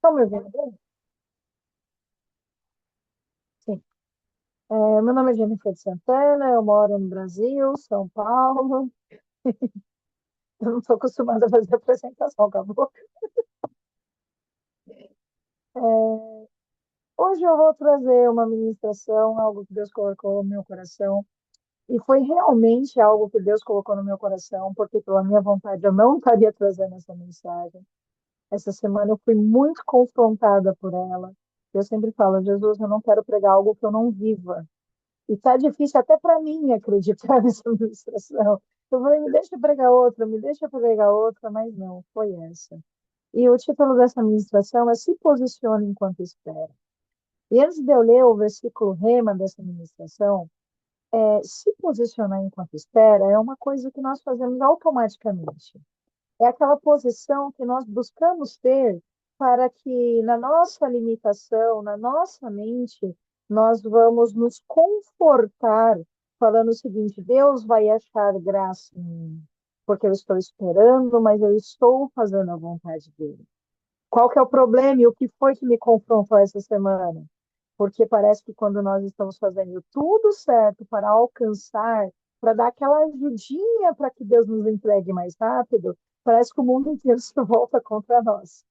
Estão me ouvindo bem? Sim. Meu nome é Jennifer Santana, eu moro no Brasil, São Paulo. Eu não estou acostumada a fazer apresentação, acabou. Hoje eu vou trazer uma ministração, algo que Deus colocou no meu coração. E foi realmente algo que Deus colocou no meu coração, porque pela minha vontade eu não estaria trazendo essa mensagem. Essa semana eu fui muito confrontada por ela. Eu sempre falo, Jesus, eu não quero pregar algo que eu não viva. E tá difícil até para mim acreditar nessa ilustração. Eu falei, me deixa pregar outra, mas não, foi essa. E o título dessa ministração é Se Posicione Enquanto Espera. E antes de eu ler o versículo rema dessa ministração, se posicionar enquanto espera é uma coisa que nós fazemos automaticamente. É aquela posição que nós buscamos ter para que na nossa limitação, na nossa mente, nós vamos nos confortar falando o seguinte: Deus vai achar graça em mim, porque eu estou esperando, mas eu estou fazendo a vontade dele. Qual que é o problema e o que foi que me confrontou essa semana? Porque parece que quando nós estamos fazendo tudo certo para alcançar, para dar aquela ajudinha para que Deus nos entregue mais rápido, parece que o mundo inteiro se volta contra nós.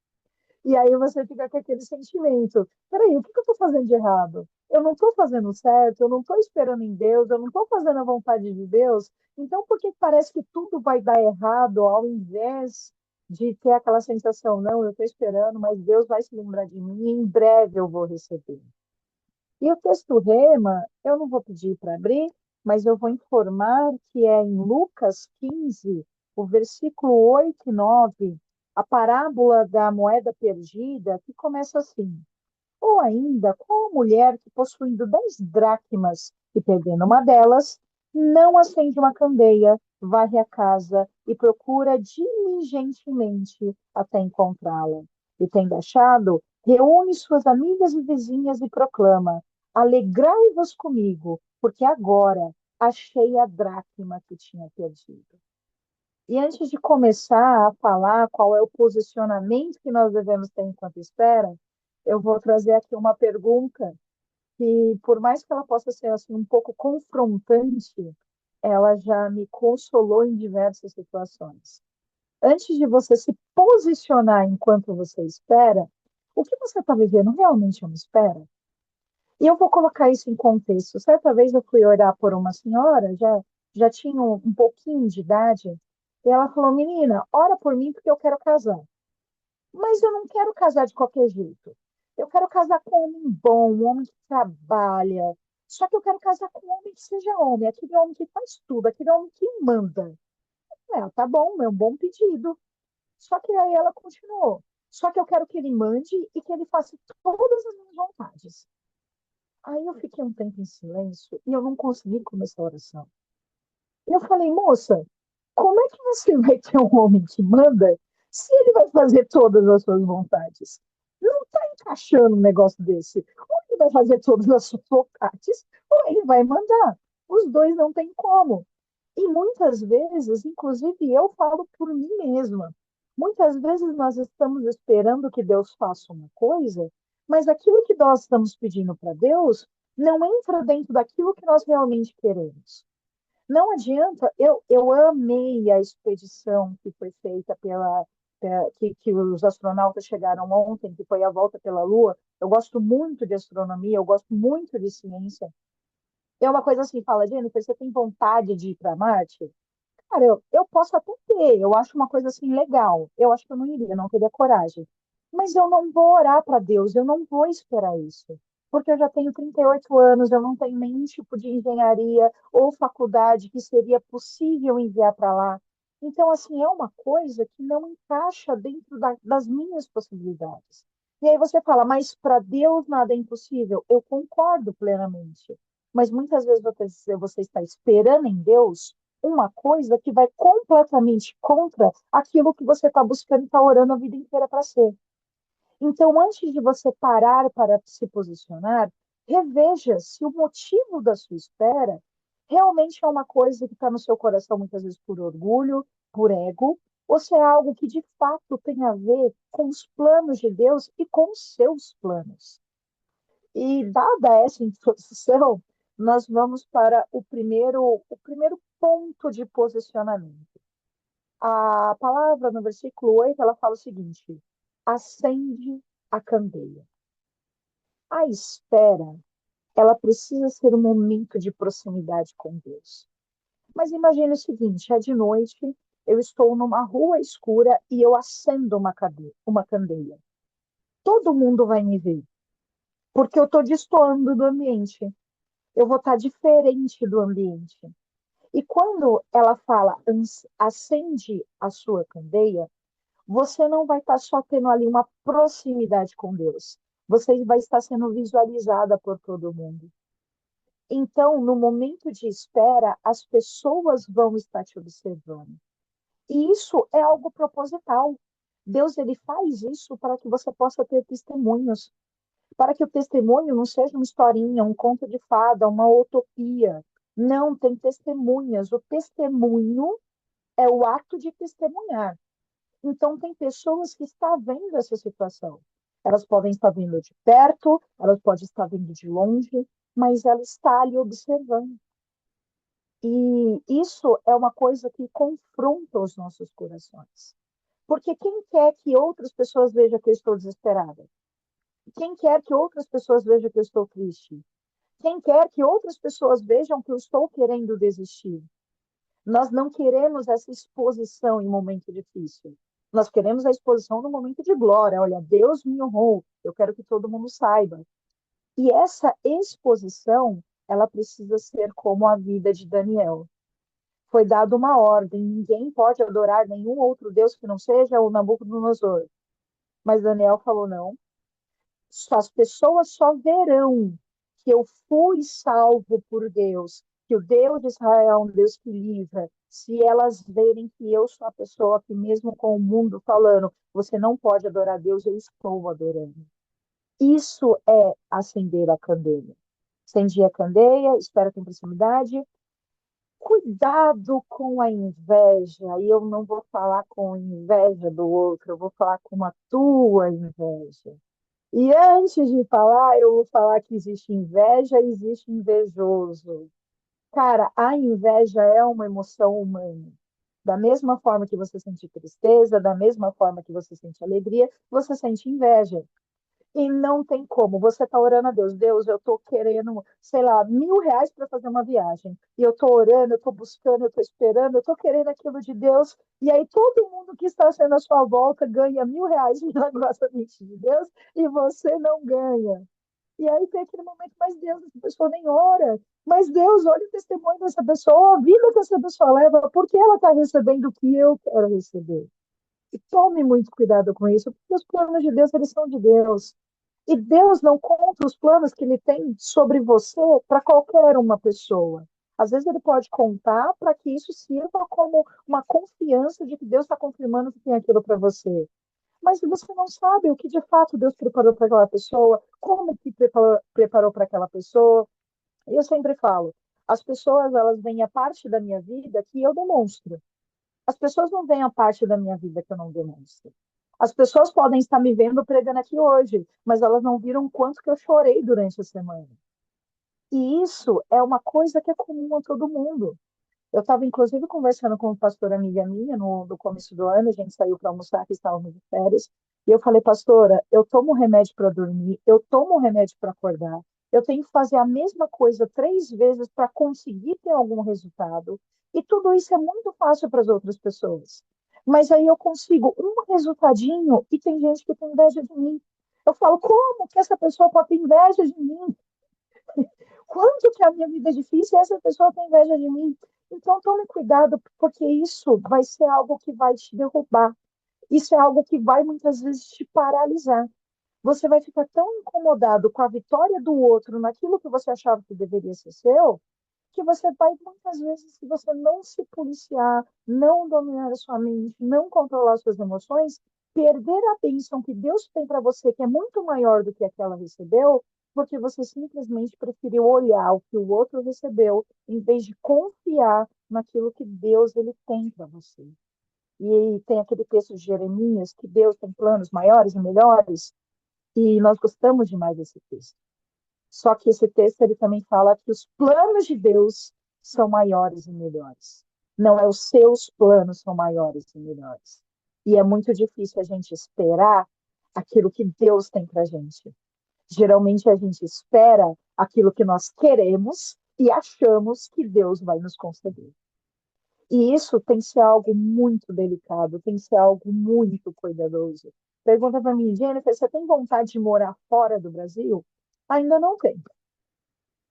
E aí você fica com aquele sentimento: peraí, o que eu estou fazendo de errado? Eu não estou fazendo certo, eu não estou esperando em Deus, eu não estou fazendo a vontade de Deus. Então, por que parece que tudo vai dar errado ao invés de ter aquela sensação, não, eu estou esperando, mas Deus vai se lembrar de mim e em breve eu vou receber. E o texto Rema, eu não vou pedir para abrir, mas eu vou informar que é em Lucas 15, o versículo 8 e 9, a parábola da moeda perdida, que começa assim: ou ainda, qual a mulher que, possuindo 10 dracmas e perdendo uma delas, não acende uma candeia, varre a casa e procura diligentemente até encontrá-la? E tendo achado, reúne suas amigas e vizinhas e proclama: Alegrai-vos comigo, porque agora achei a dracma que tinha perdido. E antes de começar a falar qual é o posicionamento que nós devemos ter enquanto espera, eu vou trazer aqui uma pergunta que, por mais que ela possa ser assim um pouco confrontante, ela já me consolou em diversas situações. Antes de você se posicionar enquanto você espera, o que você está vivendo realmente é uma espera? E eu vou colocar isso em contexto. Certa vez eu fui orar por uma senhora, já tinha um pouquinho de idade, e ela falou: Menina, ora por mim porque eu quero casar. Mas eu não quero casar de qualquer jeito. Eu quero casar com um homem bom, um homem que trabalha. Só que eu quero casar com um homem que seja homem, aquele homem que faz tudo, aquele homem que manda. Tá bom, é um bom pedido. Só que aí ela continuou. Só que eu quero que ele mande e que ele faça todas as minhas vontades. Aí eu fiquei um tempo em silêncio e eu não consegui começar a oração. E eu falei, moça, como é que você vai ter um homem que manda se ele vai fazer todas as suas vontades? Não está encaixando um negócio desse. Ou ele vai fazer todas as suas vontades, ou ele vai mandar. Os dois não tem como. E muitas vezes, inclusive eu falo por mim mesma, muitas vezes nós estamos esperando que Deus faça uma coisa, mas aquilo que nós estamos pedindo para Deus não entra dentro daquilo que nós realmente queremos. Não adianta, eu amei a expedição que foi feita que os astronautas chegaram ontem, que foi a volta pela Lua. Eu gosto muito de astronomia, eu gosto muito de ciência. É uma coisa assim, fala, Jennifer, você tem vontade de ir para Marte? Cara, eu posso até ter, eu acho uma coisa assim legal. Eu acho que eu não iria, não teria coragem. Mas eu não vou orar para Deus, eu não vou esperar isso. Porque eu já tenho 38 anos, eu não tenho nenhum tipo de engenharia ou faculdade que seria possível enviar para lá. Então, assim, é uma coisa que não encaixa dentro das minhas possibilidades. E aí você fala, mas para Deus nada é impossível. Eu concordo plenamente. Mas muitas vezes você está esperando em Deus uma coisa que vai completamente contra aquilo que você está buscando e está orando a vida inteira para ser. Então, antes de você parar para se posicionar, reveja se o motivo da sua espera realmente é uma coisa que está no seu coração, muitas vezes por orgulho, por ego, ou se é algo que de fato tem a ver com os planos de Deus e com os seus planos. E dada essa introdução, nós vamos para o primeiro ponto de posicionamento. A palavra no versículo 8, ela fala o seguinte: acende a candeia. A espera, ela precisa ser um momento de proximidade com Deus. Mas imagine o seguinte: é de noite, eu estou numa rua escura e eu acendo uma candeia. Todo mundo vai me ver, porque eu estou destoando do ambiente. Eu vou estar diferente do ambiente. E quando ela fala acende a sua candeia, você não vai estar só tendo ali uma proximidade com Deus. Você vai estar sendo visualizada por todo mundo. Então, no momento de espera, as pessoas vão estar te observando. E isso é algo proposital. Deus ele faz isso para que você possa ter testemunhos, para que o testemunho não seja uma historinha, um conto de fada, uma utopia. Não, tem testemunhas. O testemunho é o ato de testemunhar. Então, tem pessoas que estão vendo essa situação. Elas podem estar vendo de perto, elas podem estar vendo de longe, mas ela está ali observando. E isso é uma coisa que confronta os nossos corações. Porque quem quer que outras pessoas vejam que eu estou desesperada? Quem quer que outras pessoas vejam que eu estou triste? Quem quer que outras pessoas vejam que eu estou querendo desistir? Nós não queremos essa exposição em momento difícil. Nós queremos a exposição no momento de glória. Olha, Deus me honrou. Eu quero que todo mundo saiba. E essa exposição, ela precisa ser como a vida de Daniel. Foi dada uma ordem. Ninguém pode adorar nenhum outro Deus que não seja o Nabucodonosor. Mas Daniel falou: não, as pessoas só verão que eu fui salvo por Deus, que o Deus de Israel é um Deus que livra, se elas verem que eu sou a pessoa que, mesmo com o mundo falando, você não pode adorar Deus, eu estou adorando. Isso é acender a candeia. Acendi a candeia, espera com proximidade. Cuidado com a inveja, e eu não vou falar com inveja do outro, eu vou falar com a tua inveja. E antes de falar, eu vou falar que existe inveja e existe invejoso. Cara, a inveja é uma emoção humana. Da mesma forma que você sente tristeza, da mesma forma que você sente alegria, você sente inveja. E não tem como. Você está orando a Deus. Deus, eu estou querendo, sei lá, R$ 1.000 para fazer uma viagem. E eu estou orando, eu estou buscando, eu estou esperando, eu estou querendo aquilo de Deus. E aí todo mundo que está sendo à sua volta ganha R$ 1.000 milagrosamente de Deus e você não ganha. E aí tem aquele momento, mas Deus, essa pessoa nem ora. Mas Deus, olha o testemunho dessa pessoa, a vida que essa pessoa leva, porque ela está recebendo o que eu quero receber. E tome muito cuidado com isso, porque os planos de Deus, eles são de Deus. E Deus não conta os planos que ele tem sobre você para qualquer uma pessoa. Às vezes ele pode contar para que isso sirva como uma confiança de que Deus está confirmando que tem aquilo para você. Mas você não sabe o que de fato Deus preparou para aquela pessoa, como que preparou para aquela pessoa. E eu sempre falo, as pessoas elas veem a parte da minha vida que eu demonstro. As pessoas não veem a parte da minha vida que eu não demonstro. As pessoas podem estar me vendo pregando aqui hoje, mas elas não viram o quanto que eu chorei durante a semana. E isso é uma coisa que é comum a todo mundo. Eu estava, inclusive, conversando com uma pastora amiga minha no começo do ano, a gente saiu para almoçar, que estávamos de férias, e eu falei, pastora, eu tomo remédio para dormir, eu tomo remédio para acordar, eu tenho que fazer a mesma coisa 3 vezes para conseguir ter algum resultado, e tudo isso é muito fácil para as outras pessoas. Mas aí eu consigo um resultadinho e tem gente que tem inveja de mim. Eu falo, como que essa pessoa pode ter inveja de mim? Quanto que a minha vida é difícil e essa pessoa tem inveja de mim? Então, tome cuidado, porque isso vai ser algo que vai te derrubar. Isso é algo que vai muitas vezes te paralisar. Você vai ficar tão incomodado com a vitória do outro naquilo que você achava que deveria ser seu, que você vai muitas vezes, se você não se policiar, não dominar a sua mente, não controlar as suas emoções, perder a bênção que Deus tem para você, que é muito maior do que aquela recebeu, porque você simplesmente preferiu olhar o que o outro recebeu, em vez de confiar naquilo que Deus ele tem para você. E tem aquele texto de Jeremias, que Deus tem planos maiores e melhores, e nós gostamos demais desse texto. Só que esse texto ele também fala que os planos de Deus são maiores e melhores. Não é os seus planos são maiores e melhores. E é muito difícil a gente esperar aquilo que Deus tem para a gente. Geralmente a gente espera aquilo que nós queremos e achamos que Deus vai nos conceder. E isso tem que ser algo muito delicado, tem que ser algo muito cuidadoso. Pergunta para mim, Jennifer, você tem vontade de morar fora do Brasil? Ainda não tenho.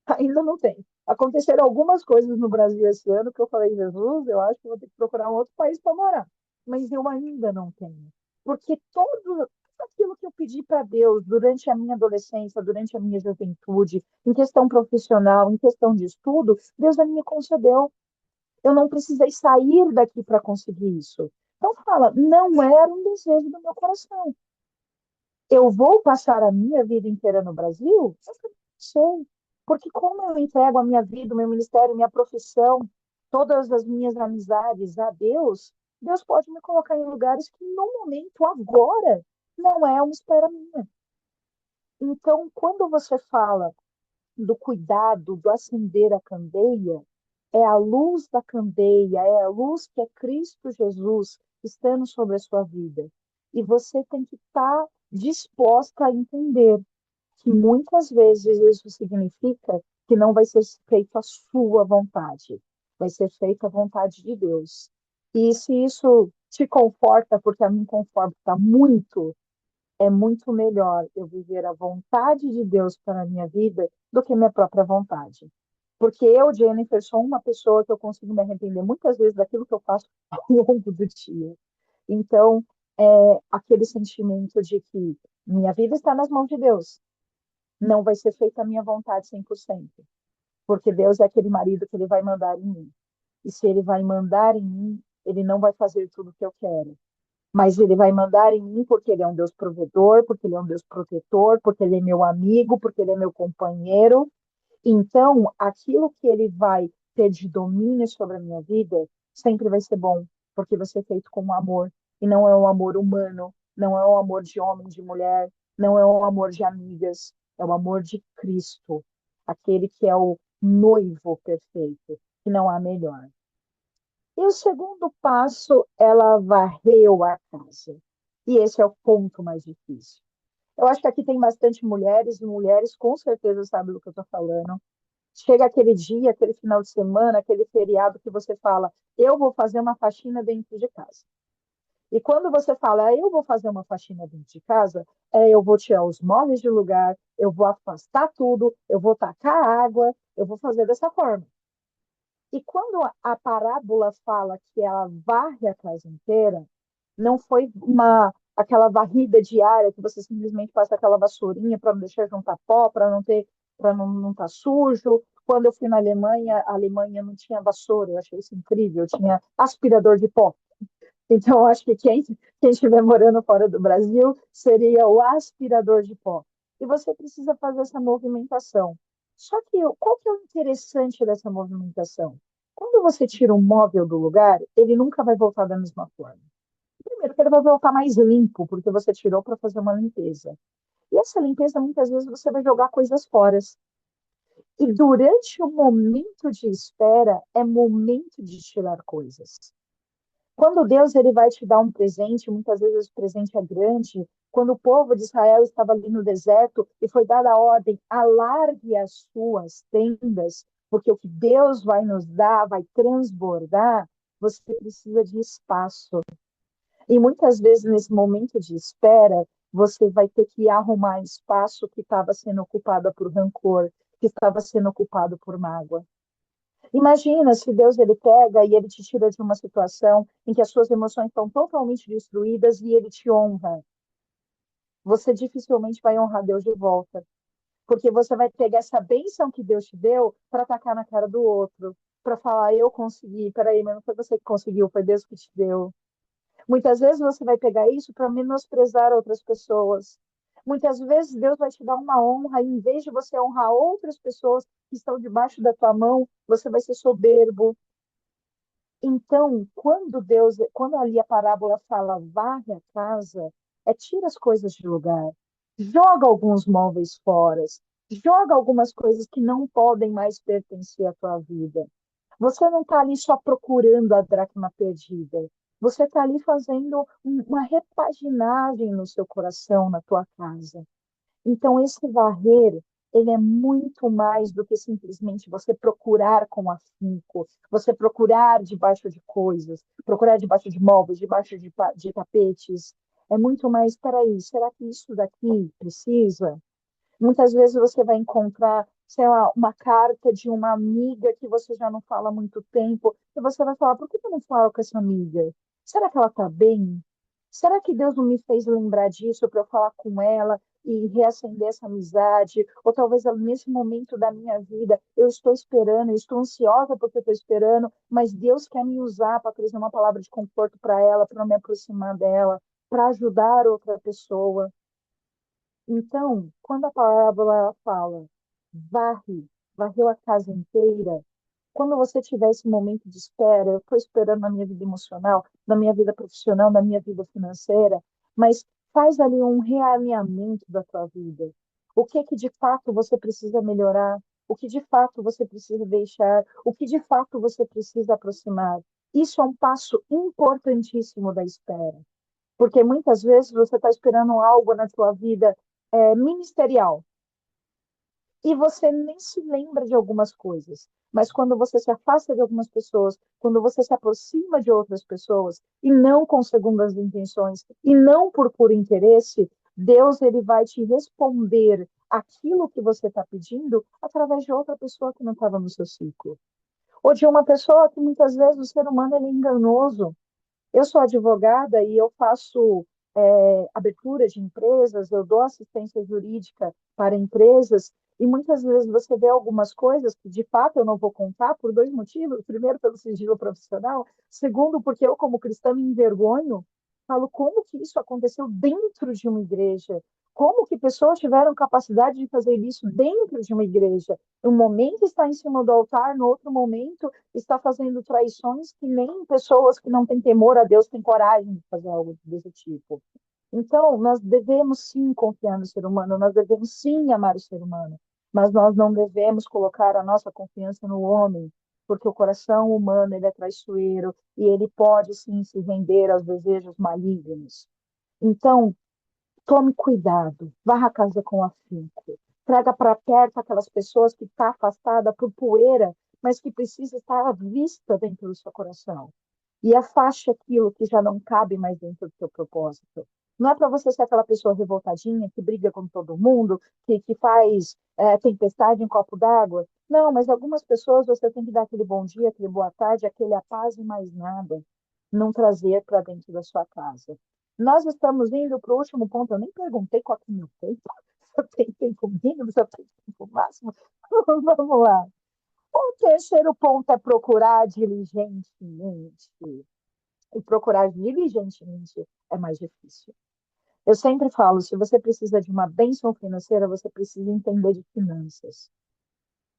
Ainda não tem. Aconteceram algumas coisas no Brasil esse ano que eu falei, Jesus, eu acho que vou ter que procurar um outro país para morar. Mas eu ainda não tenho. Porque tudo aquilo que eu pedi para Deus durante a minha adolescência, durante a minha juventude, em questão profissional, em questão de estudo, Deus me concedeu. Eu não precisei sair daqui para conseguir isso. Então fala, não era um desejo do meu coração. Eu vou passar a minha vida inteira no Brasil? Eu não sei. Porque como eu entrego a minha vida, o meu ministério, minha profissão, todas as minhas amizades a Deus, Deus pode me colocar em lugares que no momento, agora, não é uma espera minha. Então, quando você fala do cuidado, do acender a candeia, é a luz da candeia, é a luz que é Cristo Jesus estando sobre a sua vida. E você tem que estar disposta a entender que muitas vezes isso significa que não vai ser feita a sua vontade, vai ser feita a vontade de Deus. E se isso te conforta, porque a mim conforta muito, é muito melhor eu viver a vontade de Deus para a minha vida do que minha própria vontade. Porque eu, Jennifer, sou uma pessoa que eu consigo me arrepender muitas vezes daquilo que eu faço ao longo do dia. Então, aquele sentimento de que minha vida está nas mãos de Deus, não vai ser feita a minha vontade 100%, porque Deus é aquele marido que ele vai mandar em mim. E se ele vai mandar em mim, ele não vai fazer tudo o que eu quero, mas ele vai mandar em mim porque ele é um Deus provedor, porque ele é um Deus protetor, porque ele é meu amigo, porque ele é meu companheiro. Então, aquilo que ele vai ter de domínio sobre a minha vida sempre vai ser bom, porque vai ser feito com amor. E não é um amor humano, não é um amor de homem, de mulher, não é um amor de amigas, é o amor de Cristo, aquele que é o noivo perfeito, que não há melhor. E o segundo passo, ela varreu a casa. E esse é o ponto mais difícil. Eu acho que aqui tem bastante mulheres, e mulheres com certeza sabem do que eu estou falando. Chega aquele dia, aquele final de semana, aquele feriado que você fala, eu vou fazer uma faxina dentro de casa. E quando você fala, eu vou fazer uma faxina dentro de casa, eu vou tirar os móveis de lugar, eu vou afastar tudo, eu vou tacar água, eu vou fazer dessa forma. E quando a parábola fala que ela varre a casa inteira, não foi aquela varrida diária que você simplesmente passa aquela vassourinha para não deixar juntar pó, para não estar sujo. Quando eu fui na Alemanha, a Alemanha não tinha vassoura, eu achei isso incrível, tinha aspirador de pó. Então, eu acho que quem estiver morando fora do Brasil seria o aspirador de pó. E você precisa fazer essa movimentação. Só que qual que é o interessante dessa movimentação? Quando você tira um móvel do lugar, ele nunca vai voltar da mesma forma. Primeiro, que ele vai voltar mais limpo, porque você tirou para fazer uma limpeza. E essa limpeza, muitas vezes, você vai jogar coisas fora. E durante o momento de espera, é momento de tirar coisas. Quando Deus ele vai te dar um presente, muitas vezes o presente é grande. Quando o povo de Israel estava ali no deserto e foi dada a ordem, alargue as suas tendas, porque o que Deus vai nos dar vai transbordar, você precisa de espaço. E muitas vezes, nesse momento de espera, você vai ter que arrumar espaço que estava sendo ocupado por rancor, que estava sendo ocupado por mágoa. Imagina se Deus ele pega e ele te tira de uma situação em que as suas emoções estão totalmente destruídas e ele te honra. Você dificilmente vai honrar Deus de volta, porque você vai pegar essa bênção que Deus te deu para atacar na cara do outro, para falar, eu consegui, peraí, mas não foi você que conseguiu, foi Deus que te deu. Muitas vezes você vai pegar isso para menosprezar outras pessoas. Muitas vezes Deus vai te dar uma honra, e em vez de você honrar outras pessoas que estão debaixo da tua mão, você vai ser soberbo. Então, quando ali a parábola fala varre a casa, tira as coisas de lugar, joga alguns móveis fora, joga algumas coisas que não podem mais pertencer à tua vida. Você não está ali só procurando a dracma perdida. Você está ali fazendo uma repaginagem no seu coração, na tua casa. Então, esse varrer, ele é muito mais do que simplesmente você procurar com afinco, você procurar debaixo de coisas, procurar debaixo de móveis, debaixo de tapetes. É muito mais, espera aí, será que isso daqui precisa? Muitas vezes você vai encontrar, sei lá, uma carta de uma amiga que você já não fala há muito tempo, e você vai falar, por que eu não falo com essa amiga? Será que ela está bem? Será que Deus não me fez lembrar disso para eu falar com ela e reacender essa amizade? Ou talvez nesse momento da minha vida eu estou esperando, eu estou ansiosa porque eu estou esperando, mas Deus quer me usar para trazer uma palavra de conforto para ela, para me aproximar dela, para ajudar outra pessoa. Então, quando a parábola ela fala, varre, varreu a casa inteira, quando você tiver esse momento de espera, eu estou esperando na minha vida emocional, na minha vida profissional, na minha vida financeira, mas faz ali um realinhamento da tua vida. O que é que de fato você precisa melhorar? O que de fato você precisa deixar? O que de fato você precisa aproximar? Isso é um passo importantíssimo da espera. Porque muitas vezes você está esperando algo na sua vida ministerial e você nem se lembra de algumas coisas. Mas quando você se afasta de algumas pessoas, quando você se aproxima de outras pessoas, e não com segundas intenções, e não por puro interesse, Deus ele vai te responder aquilo que você está pedindo através de outra pessoa que não estava no seu ciclo. Ou de uma pessoa que muitas vezes o ser humano ele é enganoso. Eu sou advogada e eu faço abertura de empresas, eu dou assistência jurídica para empresas, e muitas vezes você vê algumas coisas que, de fato, eu não vou contar por dois motivos. Primeiro, pelo sigilo profissional. Segundo, porque eu, como cristã, me envergonho. Falo, como que isso aconteceu dentro de uma igreja? Como que pessoas tiveram capacidade de fazer isso dentro de uma igreja? Um momento está em cima do altar, no outro momento está fazendo traições que nem pessoas que não têm temor a Deus têm coragem de fazer algo desse tipo. Então, nós devemos sim confiar no ser humano, nós devemos sim amar o ser humano, mas nós não devemos colocar a nossa confiança no homem, porque o coração humano ele é traiçoeiro e ele pode sim se render aos desejos malignos. Então, tome cuidado, varra a casa com afinco. Traga para perto aquelas pessoas que estão afastadas por poeira, mas que precisa estar à vista dentro do seu coração. E afaste aquilo que já não cabe mais dentro do seu propósito. Não é para você ser aquela pessoa revoltadinha que briga com todo mundo, que faz tempestade em copo d'água. Não, mas algumas pessoas você tem que dar aquele bom dia, aquele boa tarde, aquele a paz e mais nada. Não trazer para dentro da sua casa. Nós estamos indo para o último ponto. Eu nem perguntei qual que é o meu tempo. Se eu tenho tempo mínimo, se eu tenho tempo máximo. Vamos lá. O terceiro ponto é procurar diligentemente. E procurar diligentemente é mais difícil. Eu sempre falo, se você precisa de uma bênção financeira, você precisa entender de finanças.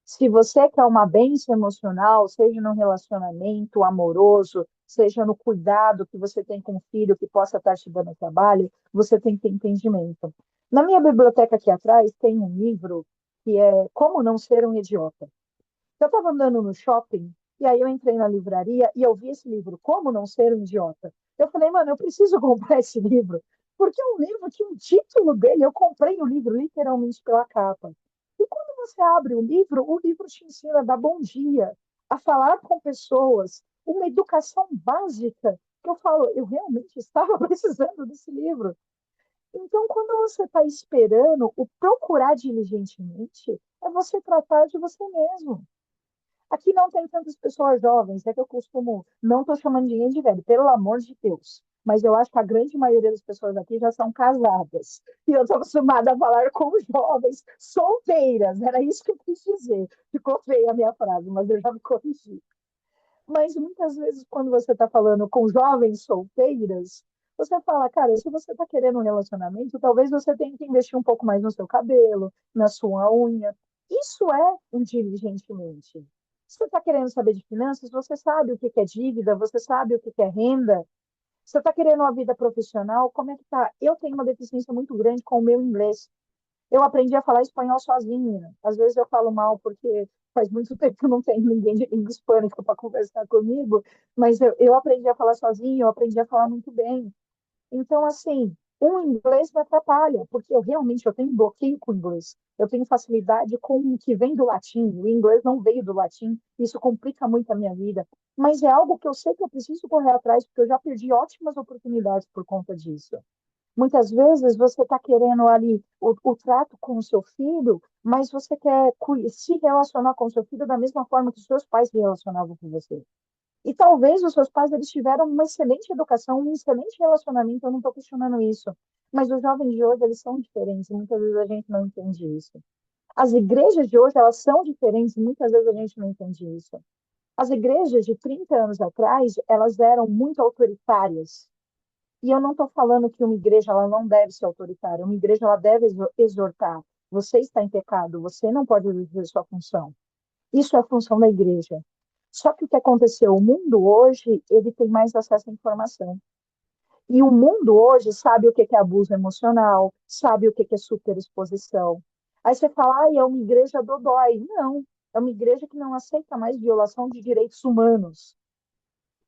Se você quer uma bênção emocional, seja no relacionamento amoroso, seja no cuidado que você tem com o filho que possa estar te dando trabalho, você tem que ter entendimento. Na minha biblioteca aqui atrás tem um livro que é Como Não Ser um Idiota. Eu estava andando no shopping e aí eu entrei na livraria e eu vi esse livro, Como Não Ser um Idiota. Eu falei, mano, eu preciso comprar esse livro, porque é um livro que o título dele, eu comprei o livro literalmente pela capa. E quando você abre o livro te ensina a dar bom dia, a falar com pessoas, uma educação básica, que eu falo, eu realmente estava precisando desse livro. Então, quando você está esperando o procurar diligentemente, é você tratar de você mesmo. Aqui não tem tantas pessoas jovens, é que eu costumo. Não estou chamando ninguém de velho, pelo amor de Deus. Mas eu acho que a grande maioria das pessoas aqui já são casadas. E eu estou acostumada a falar com jovens solteiras. Era isso que eu quis dizer. Ficou feia a minha frase, mas eu já me corrigi. Mas muitas vezes, quando você está falando com jovens solteiras, você fala, cara, se você está querendo um relacionamento, talvez você tenha que investir um pouco mais no seu cabelo, na sua unha. Isso é um diligentemente. Você está querendo saber de finanças? Você sabe o que que é dívida? Você sabe o que que é renda? Você está querendo uma vida profissional? Como é que tá? Eu tenho uma deficiência muito grande com o meu inglês. Eu aprendi a falar espanhol sozinha. Às vezes eu falo mal porque faz muito tempo que não tem ninguém de língua hispânica para conversar comigo, mas eu aprendi a falar sozinha, eu aprendi a falar muito bem. Então, assim, o inglês me atrapalha, porque eu tenho bloqueio com o inglês. Eu tenho facilidade com o que vem do latim. O inglês não veio do latim, isso complica muito a minha vida. Mas é algo que eu sei que eu preciso correr atrás, porque eu já perdi ótimas oportunidades por conta disso. Muitas vezes você está querendo ali o trato com o seu filho, mas você quer se relacionar com o seu filho da mesma forma que os seus pais se relacionavam com você. E talvez os seus pais eles tiveram uma excelente educação, um excelente relacionamento, eu não estou questionando isso. Mas os jovens de hoje, eles são diferentes, e muitas vezes a gente não entende isso. As igrejas de hoje, elas são diferentes, e muitas vezes a gente não entende isso. As igrejas de 30 anos atrás, elas eram muito autoritárias. E eu não estou falando que uma igreja ela não deve ser autoritária, uma igreja ela deve exortar. Você está em pecado, você não pode exercer sua função. Isso é a função da igreja. Só que o que aconteceu? O mundo hoje, ele tem mais acesso à informação. E o mundo hoje sabe o que é abuso emocional, sabe o que é superexposição. Aí você fala, é uma igreja dodói. Não, é uma igreja que não aceita mais violação de direitos humanos.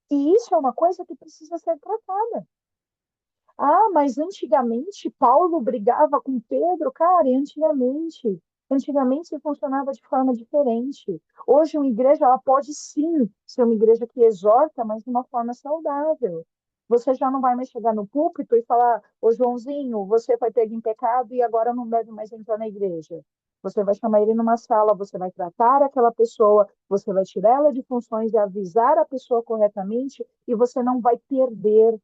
E isso é uma coisa que precisa ser tratada. Ah, mas antigamente Paulo brigava com Pedro, cara, e antigamente se funcionava de forma diferente. Hoje uma igreja ela pode sim ser uma igreja que exorta, mas de uma forma saudável. Você já não vai mais chegar no púlpito e falar, ô Joãozinho, você foi pego em pecado e agora não deve mais entrar na igreja. Você vai chamar ele numa sala, você vai tratar aquela pessoa, você vai tirar ela de funções e avisar a pessoa corretamente e você não vai perder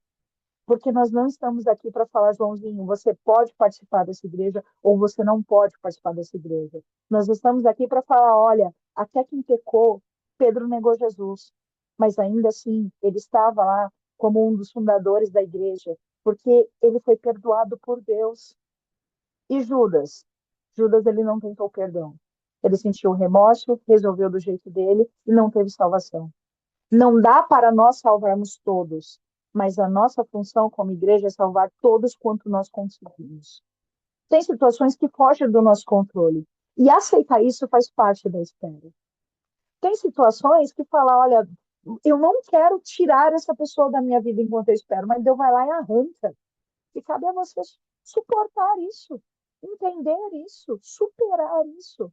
porque nós não estamos aqui para falar, Joãozinho, você pode participar dessa igreja ou você não pode participar dessa igreja. Nós estamos aqui para falar, olha, até quem pecou, Pedro negou Jesus, mas ainda assim ele estava lá como um dos fundadores da igreja, porque ele foi perdoado por Deus. E Judas? Judas ele não tentou perdão. Ele sentiu remorso, resolveu do jeito dele e não teve salvação. Não dá para nós salvarmos todos, mas a nossa função como igreja é salvar todos quanto nós conseguimos. Tem situações que fogem do nosso controle, e aceitar isso faz parte da espera. Tem situações que falam, olha, eu não quero tirar essa pessoa da minha vida enquanto eu espero, mas Deus vai lá e arranca. E cabe a você suportar isso, entender isso, superar isso.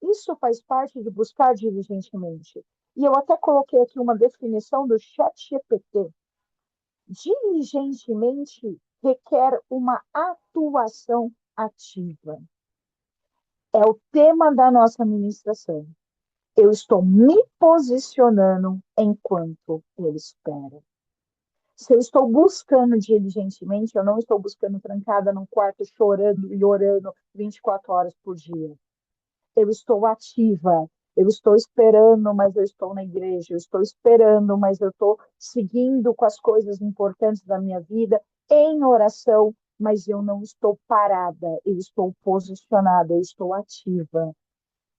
Isso faz parte de buscar diligentemente. E eu até coloquei aqui uma definição do ChatGPT. Diligentemente requer uma atuação ativa. É o tema da nossa ministração. Eu estou me posicionando enquanto eu espero. Se eu estou buscando diligentemente, eu não estou buscando trancada num quarto chorando e orando 24 horas por dia. Eu estou ativa, eu estou esperando, mas eu estou na igreja, eu estou esperando, mas eu estou seguindo com as coisas importantes da minha vida em oração, mas eu não estou parada, eu estou posicionada, eu estou ativa.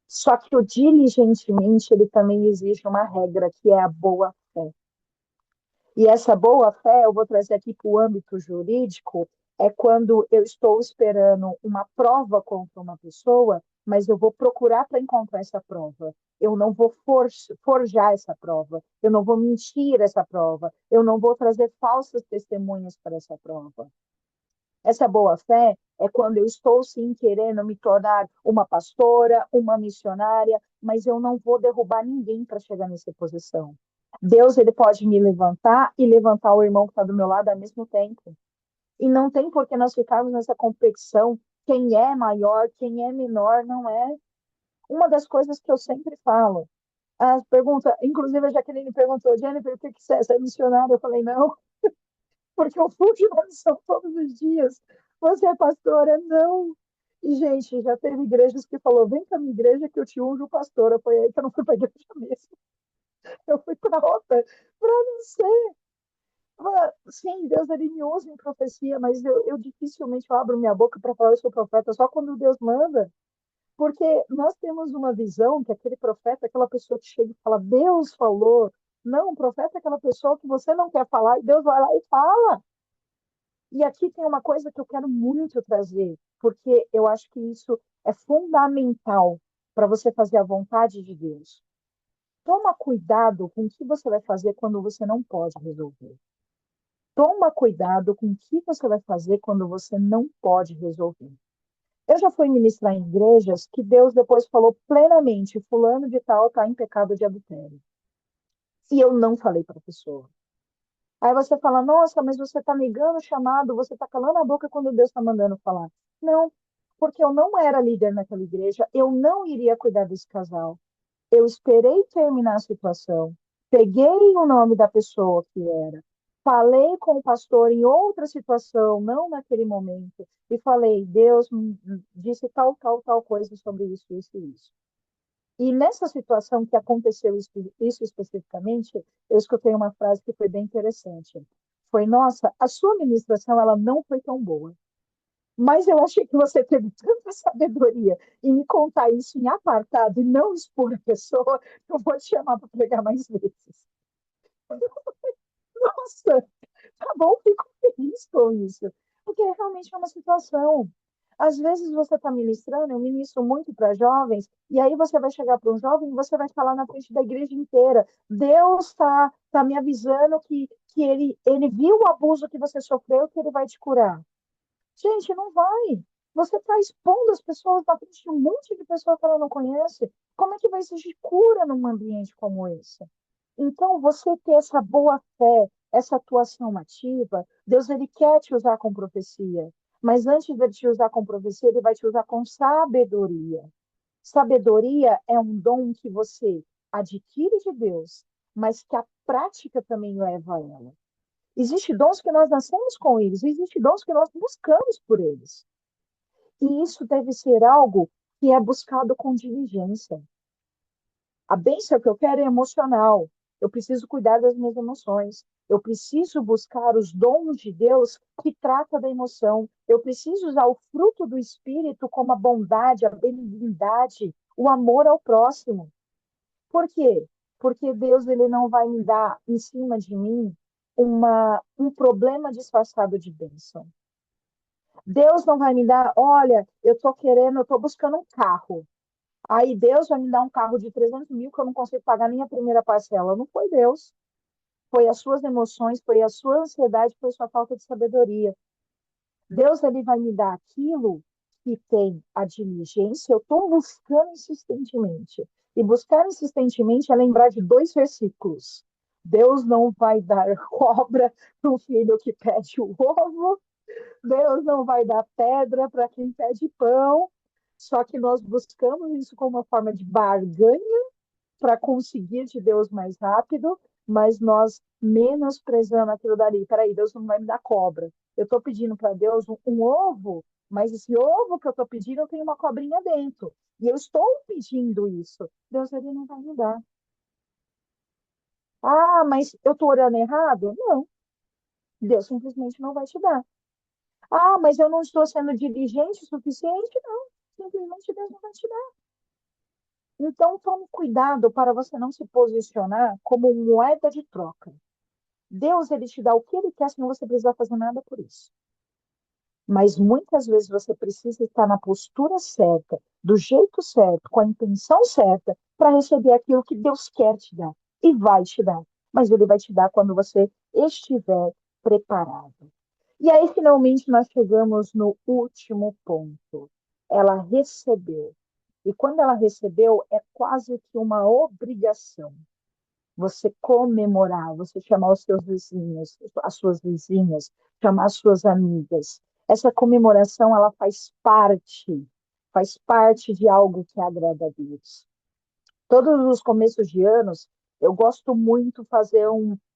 Só que o diligentemente, ele também exige uma regra, que é a boa fé. E essa boa-fé, eu vou trazer aqui para o âmbito jurídico, é quando eu estou esperando uma prova contra uma pessoa, mas eu vou procurar para encontrar essa prova. Eu não vou forjar essa prova, eu não vou mentir essa prova, eu não vou trazer falsas testemunhas para essa prova. Essa boa-fé é quando eu estou, sim, querendo me tornar uma pastora, uma missionária, mas eu não vou derrubar ninguém para chegar nessa posição. Deus ele pode me levantar e levantar o irmão que está do meu lado ao mesmo tempo. E não tem por que nós ficarmos nessa competição. Quem é maior, quem é menor, não é. Uma das coisas que eu sempre falo, a pergunta, inclusive a Jaqueline perguntou, Jennifer, o que que você é? Você é missionária? Eu falei, não, porque eu fujo da missão todos os dias. Você é pastora? Não. E, gente, já teve igrejas que falou, vem para minha igreja que eu te unjo pastora. Foi aí que eu não fui para a igreja mesmo. Eu fui para outra, para não ser. Sim, Deus ele me usa em profecia, mas eu dificilmente abro minha boca para falar eu sou profeta só quando Deus manda. Porque nós temos uma visão que aquele profeta é aquela pessoa que chega e fala, Deus falou. Não, o profeta é aquela pessoa que você não quer falar e Deus vai lá e fala. E aqui tem uma coisa que eu quero muito trazer, porque eu acho que isso é fundamental para você fazer a vontade de Deus. Toma cuidado com o que você vai fazer quando você não pode resolver. Toma cuidado com o que você vai fazer quando você não pode resolver. Eu já fui ministrar em igrejas que Deus depois falou plenamente, fulano de tal está em pecado de adultério. E eu não falei para a pessoa. Aí você fala, nossa, mas você está negando o chamado, você está calando a boca quando Deus está mandando falar. Não, porque eu não era líder naquela igreja, eu não iria cuidar desse casal. Eu esperei terminar a situação, peguei o nome da pessoa que era, falei com o pastor em outra situação, não naquele momento, e falei, Deus me disse tal, tal, tal coisa sobre isso, isso e isso. E nessa situação que aconteceu isso especificamente, eu escutei uma frase que foi bem interessante. Foi, nossa, a sua ministração ela não foi tão boa, mas eu achei que você teve tanta sabedoria em me contar isso em apartado e não expor a pessoa, que eu vou te chamar para pregar mais vezes. Nossa, tá bom, fico feliz com isso. Porque realmente é uma situação. Às vezes você está ministrando, eu ministro muito para jovens, e aí você vai chegar para um jovem e você vai falar na frente da igreja inteira. Deus tá me avisando que ele viu o abuso que você sofreu, que ele vai te curar. Gente, não vai. Você está expondo as pessoas na frente de um monte de pessoas que ela não conhece. Como é que vai exigir cura num ambiente como esse? Então, você ter essa boa fé, essa atuação ativa, Deus ele quer te usar com profecia. Mas antes de te usar com profecia, ele vai te usar com sabedoria. Sabedoria é um dom que você adquire de Deus, mas que a prática também leva a ela. Existem dons que nós nascemos com eles, existem dons que nós buscamos por eles. E isso deve ser algo que é buscado com diligência. A bênção que eu quero é emocional. Eu preciso cuidar das minhas emoções. Eu preciso buscar os dons de Deus que trata da emoção. Eu preciso usar o fruto do Espírito como a bondade, a benignidade, o amor ao próximo. Por quê? Porque Deus ele não vai me dar em cima de mim um problema disfarçado de bênção. Deus não vai me dar, olha, eu estou buscando um carro. Aí Deus vai me dar um carro de 300 mil que eu não consigo pagar nem a primeira parcela. Não foi Deus. Foi as suas emoções, foi a sua ansiedade, foi a sua falta de sabedoria. Deus ele vai me dar aquilo que tem a diligência. Eu estou buscando insistentemente. E buscar insistentemente é lembrar de dois versículos. Deus não vai dar cobra para o filho que pede o ovo. Deus não vai dar pedra para quem pede pão. Só que nós buscamos isso como uma forma de barganha para conseguir de Deus mais rápido, mas nós menosprezando aquilo dali. Peraí, Deus não vai me dar cobra. Eu estou pedindo para Deus um ovo, mas esse ovo que eu estou pedindo tem uma cobrinha dentro. E eu estou pedindo isso. Deus ele não vai me dar. Ah, mas eu estou orando errado? Não. Deus simplesmente não vai te dar. Ah, mas eu não estou sendo diligente o suficiente? Não. Simplesmente Deus não vai te dar. Então, tome cuidado para você não se posicionar como moeda de troca. Deus, ele te dá o que ele quer, senão você precisa fazer nada por isso. Mas muitas vezes você precisa estar na postura certa, do jeito certo, com a intenção certa, para receber aquilo que Deus quer te dar e vai te dar. Mas ele vai te dar quando você estiver preparado. E aí, finalmente, nós chegamos no último ponto. Ela recebeu. E quando ela recebeu, é quase que uma obrigação você comemorar, você chamar os seus vizinhos, as suas vizinhas, chamar as suas amigas. Essa comemoração, ela faz parte de algo que agrada a Deus. Todos os começos de anos, eu gosto muito fazer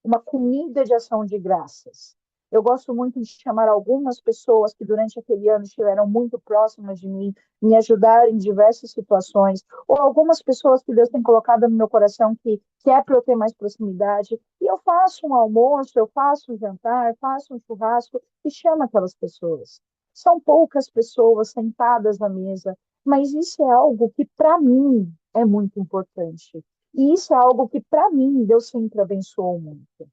uma comida de ação de graças. Eu gosto muito de chamar algumas pessoas que durante aquele ano estiveram muito próximas de mim, me ajudar em diversas situações, ou algumas pessoas que Deus tem colocado no meu coração que quer para eu ter mais proximidade, e eu faço um almoço, eu faço um jantar, faço um churrasco e chamo aquelas pessoas. São poucas pessoas sentadas à mesa, Mas isso é algo que, para mim, é muito importante. E isso é algo que, para mim, Deus sempre abençoou muito.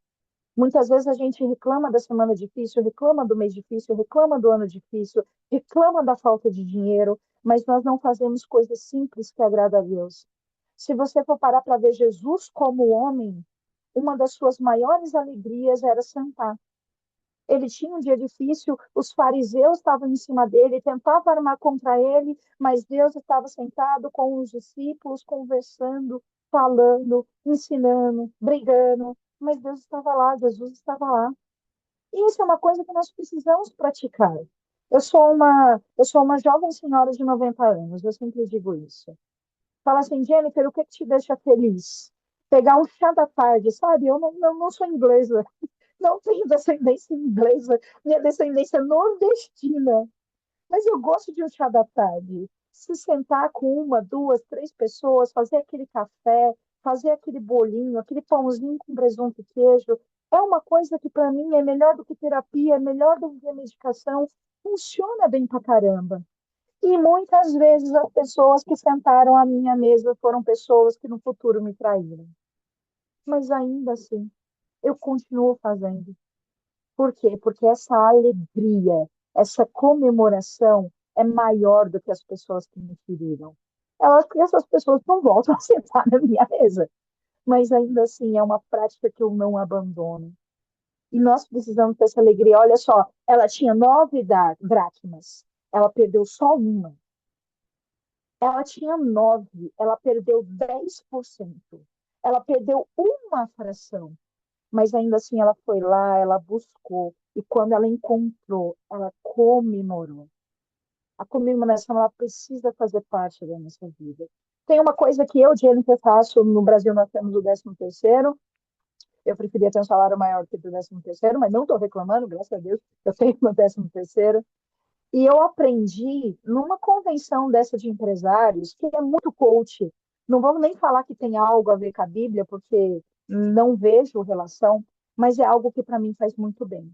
Muitas vezes a gente reclama da semana difícil, reclama do mês difícil, reclama do ano difícil, reclama da falta de dinheiro, mas nós não fazemos coisas simples que agradam a Deus. Se você for parar para ver Jesus como homem, uma das suas maiores alegrias era sentar. Ele tinha um dia difícil, os fariseus estavam em cima dele, tentavam armar contra ele, mas Deus estava sentado com os discípulos, conversando, falando, ensinando, brigando, mas Deus estava lá, Jesus estava lá. E isso é uma coisa que nós precisamos praticar. Eu sou uma jovem senhora de 90 anos, eu sempre digo isso. Fala assim, Jennifer, o que te deixa feliz? Pegar um chá da tarde, sabe? Eu não sou inglesa, não tenho descendência inglesa, minha descendência é nordestina, mas eu gosto de um chá da tarde. Se sentar com uma, duas, três pessoas, fazer aquele café, fazer aquele bolinho, aquele pãozinho com presunto e queijo, é uma coisa que para mim é melhor do que terapia, é melhor do que a medicação, funciona bem pra caramba. E muitas vezes as pessoas que sentaram à minha mesa foram pessoas que no futuro me traíram. Mas ainda assim, eu continuo fazendo. Por quê? Porque essa alegria, essa comemoração é maior do que as pessoas que me feriram. Eu acho que essas pessoas não voltam a sentar na minha mesa, mas ainda assim é uma prática que eu não abandono. E nós precisamos ter essa alegria. Olha só, ela tinha 9 dracmas, ela perdeu só uma. Ela tinha 9, ela perdeu 10%. Ela perdeu uma fração. Mas ainda assim ela foi lá, ela buscou, e quando ela encontrou, ela comemorou. A comemoração ela precisa fazer parte da nossa vida. Tem uma coisa que eu, Jennifer, faço, no Brasil nós temos o 13º, eu preferia ter um salário maior que o 13º, mas não estou reclamando, graças a Deus, eu tenho meu 13º, e eu aprendi numa convenção dessa de empresários, que é muito coach. Não vamos nem falar que tem algo a ver com a Bíblia, porque não vejo relação, mas é algo que para mim faz muito bem.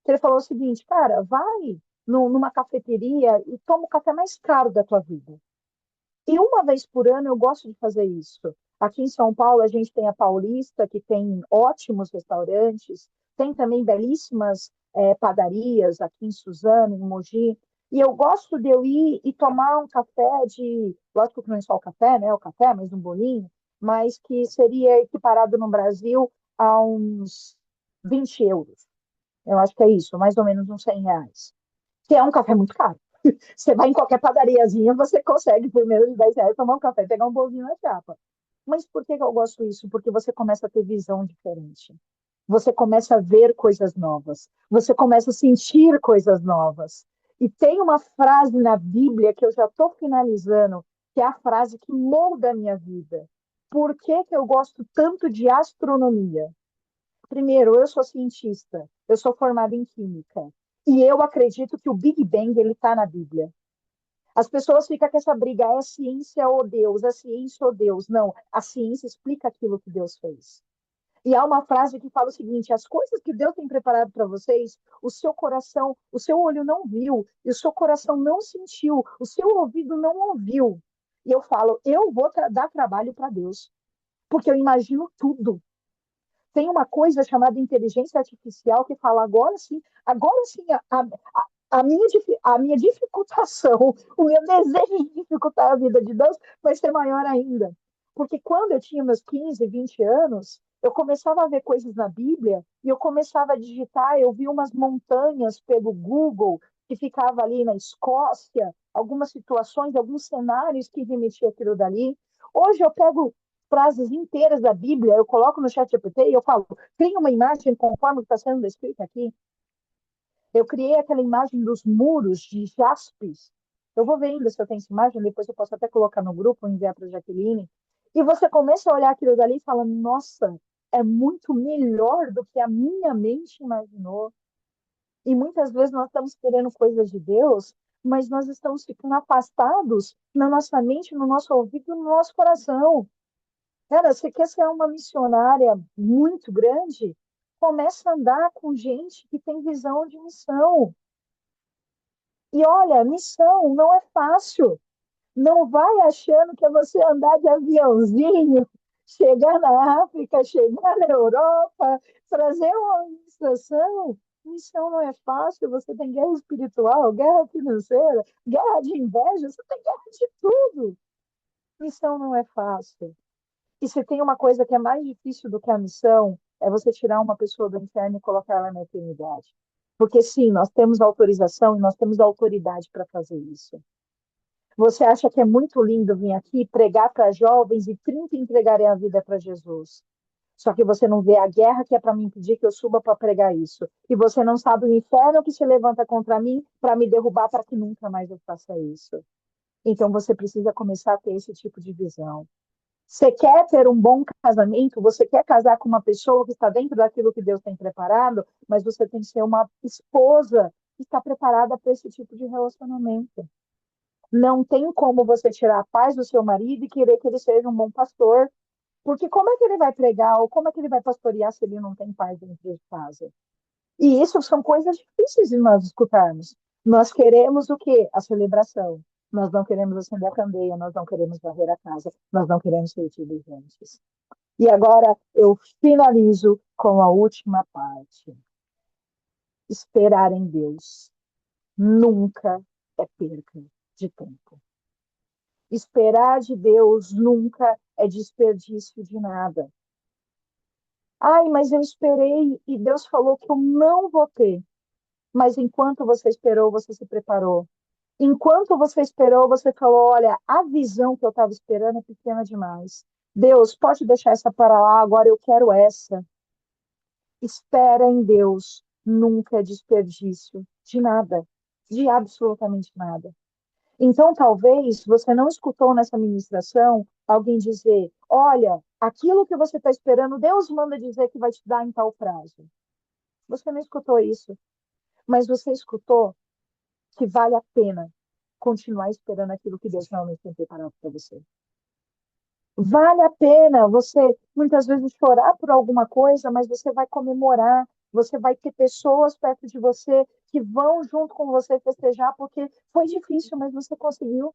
Ele falou o seguinte, cara, vai numa cafeteria e toma o café mais caro da tua vida. E uma vez por ano eu gosto de fazer isso. Aqui em São Paulo a gente tem a Paulista, que tem ótimos restaurantes, tem também belíssimas padarias aqui em Suzano, em Mogi. E eu gosto de eu ir e tomar um café de, lógico que não é só o café, mas um bolinho, mas que seria equiparado no Brasil a uns 20 euros. Eu acho que é isso, mais ou menos uns 100 reais. Que é um café muito caro. Você vai em qualquer padariazinha, você consegue, por menos de 10 reais, tomar um café, pegar um bolinho na chapa. Mas por que eu gosto disso? Porque você começa a ter visão diferente. Você começa a ver coisas novas. Você começa a sentir coisas novas. E tem uma frase na Bíblia que eu já estou finalizando, que é a frase que molda a minha vida. Por que eu gosto tanto de astronomia? Primeiro, eu sou cientista, eu sou formada em química. E eu acredito que o Big Bang ele está na Bíblia. As pessoas ficam com essa briga, é ciência ou Deus, é ciência ou Deus. Não, a ciência explica aquilo que Deus fez. E há uma frase que fala o seguinte: as coisas que Deus tem preparado para vocês, o seu coração, o seu olho não viu, e o seu coração não sentiu, o seu ouvido não ouviu. E eu falo, eu vou dar trabalho para Deus, porque eu imagino tudo. Tem uma coisa chamada inteligência artificial que fala agora sim, a minha dificultação, o meu desejo de dificultar a vida de Deus vai ser maior ainda. Porque quando eu tinha meus 15, 20 anos, eu começava a ver coisas na Bíblia e eu começava a digitar, eu vi umas montanhas pelo Google que ficava ali na Escócia, algumas situações, alguns cenários que remetiam aquilo dali. Hoje eu pego frases inteiras da Bíblia, eu coloco no chat GPT e eu falo, cria uma imagem conforme está sendo descrita aqui. Eu criei aquela imagem dos muros de jaspis. Eu vou ver ainda se eu tenho essa imagem, depois eu posso até colocar no grupo, enviar para a Jaqueline. E você começa a olhar aquilo dali e fala, nossa, é muito melhor do que a minha mente imaginou. E muitas vezes nós estamos querendo coisas de Deus, mas nós estamos ficando afastados na nossa mente, no nosso ouvido, no nosso coração. Cara, você quer ser uma missionária muito grande? Começa a andar com gente que tem visão de missão. E olha, missão não é fácil. Não vai achando que é você andar de aviãozinho, chegar na África, chegar na Europa, trazer uma administração. Missão não é fácil, você tem guerra espiritual, guerra financeira, guerra de inveja, você tem guerra de tudo. Missão não é fácil. E se tem uma coisa que é mais difícil do que a missão, é você tirar uma pessoa do inferno e colocar ela na eternidade. Porque sim, nós temos autorização e nós temos autoridade para fazer isso. Você acha que é muito lindo vir aqui pregar para jovens e 30 entregarem a vida para Jesus. Só que você não vê a guerra que é para me impedir que eu suba para pregar isso. E você não sabe o inferno que se levanta contra mim para me derrubar para que nunca mais eu faça isso. Então você precisa começar a ter esse tipo de visão. Você quer ter um bom casamento, você quer casar com uma pessoa que está dentro daquilo que Deus tem preparado, mas você tem que ser uma esposa que está preparada para esse tipo de relacionamento. Não tem como você tirar a paz do seu marido e querer que ele seja um bom pastor, porque como é que ele vai pregar ou como é que ele vai pastorear se ele não tem paz dentro de casa? E isso são coisas difíceis de nós escutarmos. Nós queremos o quê? A celebração. Nós não queremos acender a candeia, nós não queremos varrer a casa, nós não queremos ser diligentes. E agora eu finalizo com a última parte. Esperar em Deus nunca é perca de tempo. Esperar de Deus nunca é desperdício de nada. Ai, mas eu esperei e Deus falou que eu não vou ter. Mas enquanto você esperou, você se preparou. Enquanto você esperou, você falou: olha, a visão que eu estava esperando é pequena demais. Deus, pode deixar essa para lá, agora eu quero essa. Espera em Deus, nunca é desperdício de nada, de absolutamente nada. Então, talvez você não escutou nessa ministração alguém dizer: olha, aquilo que você está esperando, Deus manda dizer que vai te dar em tal prazo. Você não escutou isso, mas você escutou que vale a pena continuar esperando aquilo que Deus realmente tem preparado para você. Vale a pena você muitas vezes chorar por alguma coisa, mas você vai comemorar, você vai ter pessoas perto de você que vão junto com você festejar, porque foi difícil, mas você conseguiu.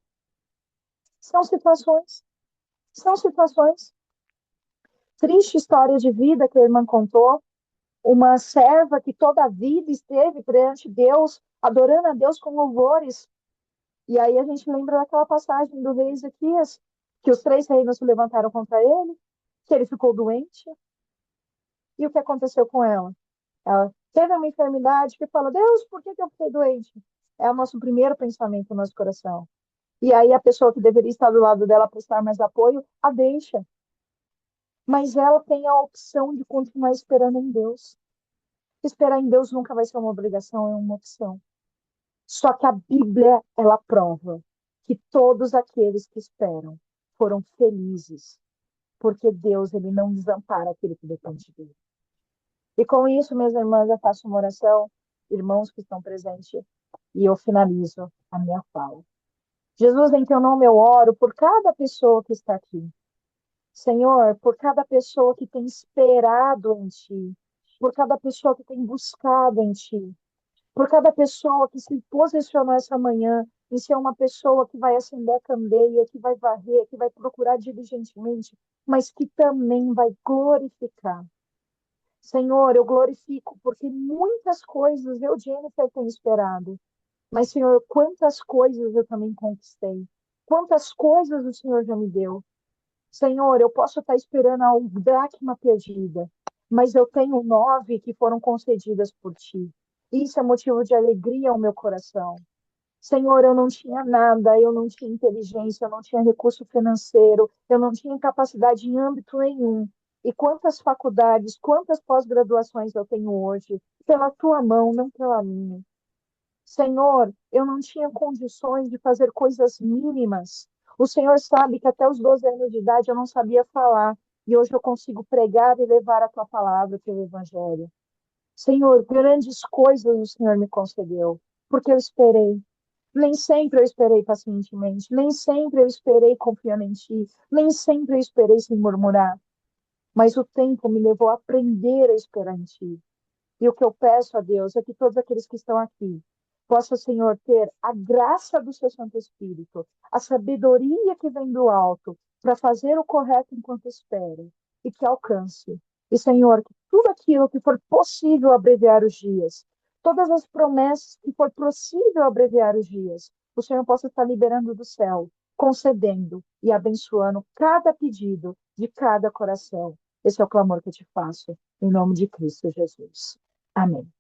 São situações, são situações. Triste história de vida que a irmã contou, uma serva que toda a vida esteve perante Deus, adorando a Deus com louvores. E aí a gente lembra daquela passagem do rei Ezequias, que os três reinos se levantaram contra ele, que ele ficou doente. E o que aconteceu com ela? Ela teve uma enfermidade que fala: Deus, por que eu fiquei doente? É o nosso primeiro pensamento no nosso coração. E aí a pessoa que deveria estar do lado dela para prestar mais apoio, a deixa. Mas ela tem a opção de continuar esperando em Deus. Esperar em Deus nunca vai ser uma obrigação, é uma opção. Só que a Bíblia, ela prova que todos aqueles que esperam foram felizes, porque Deus, ele não desampara aquele que depende dele. E com isso, minhas irmãs, eu faço uma oração, irmãos que estão presentes, e eu finalizo a minha fala. Jesus, em teu nome eu oro por cada pessoa que está aqui. Senhor, por cada pessoa que tem esperado em Ti, por cada pessoa que tem buscado em Ti, por cada pessoa que se posicionou essa manhã em ser uma pessoa que vai acender a candeia, que vai varrer, que vai procurar diligentemente, mas que também vai glorificar. Senhor, eu glorifico porque muitas coisas eu, Jennifer, tenho esperado. Mas, Senhor, quantas coisas eu também conquistei. Quantas coisas o Senhor já me deu. Senhor, eu posso estar esperando a dracma perdida, mas eu tenho 9 que foram concedidas por Ti. Isso é motivo de alegria ao meu coração. Senhor, eu não tinha nada, eu não tinha inteligência, eu não tinha recurso financeiro, eu não tinha capacidade em âmbito nenhum. E quantas faculdades, quantas pós-graduações eu tenho hoje, pela tua mão, não pela minha. Senhor, eu não tinha condições de fazer coisas mínimas. O Senhor sabe que até os 12 anos de idade eu não sabia falar, e hoje eu consigo pregar e levar a tua palavra pelo Evangelho. Senhor, grandes coisas o Senhor me concedeu, porque eu esperei. Nem sempre eu esperei pacientemente, nem sempre eu esperei confiando em Ti, nem sempre eu esperei sem murmurar, mas o tempo me levou a aprender a esperar em Ti. E o que eu peço a Deus é que todos aqueles que estão aqui possa, Senhor, ter a graça do seu Santo Espírito, a sabedoria que vem do alto para fazer o correto enquanto espera e que alcance. E, Senhor, que tudo aquilo que for possível abreviar os dias, todas as promessas que for possível abreviar os dias, o Senhor possa estar liberando do céu, concedendo e abençoando cada pedido de cada coração. Esse é o clamor que eu te faço, em nome de Cristo Jesus. Amém.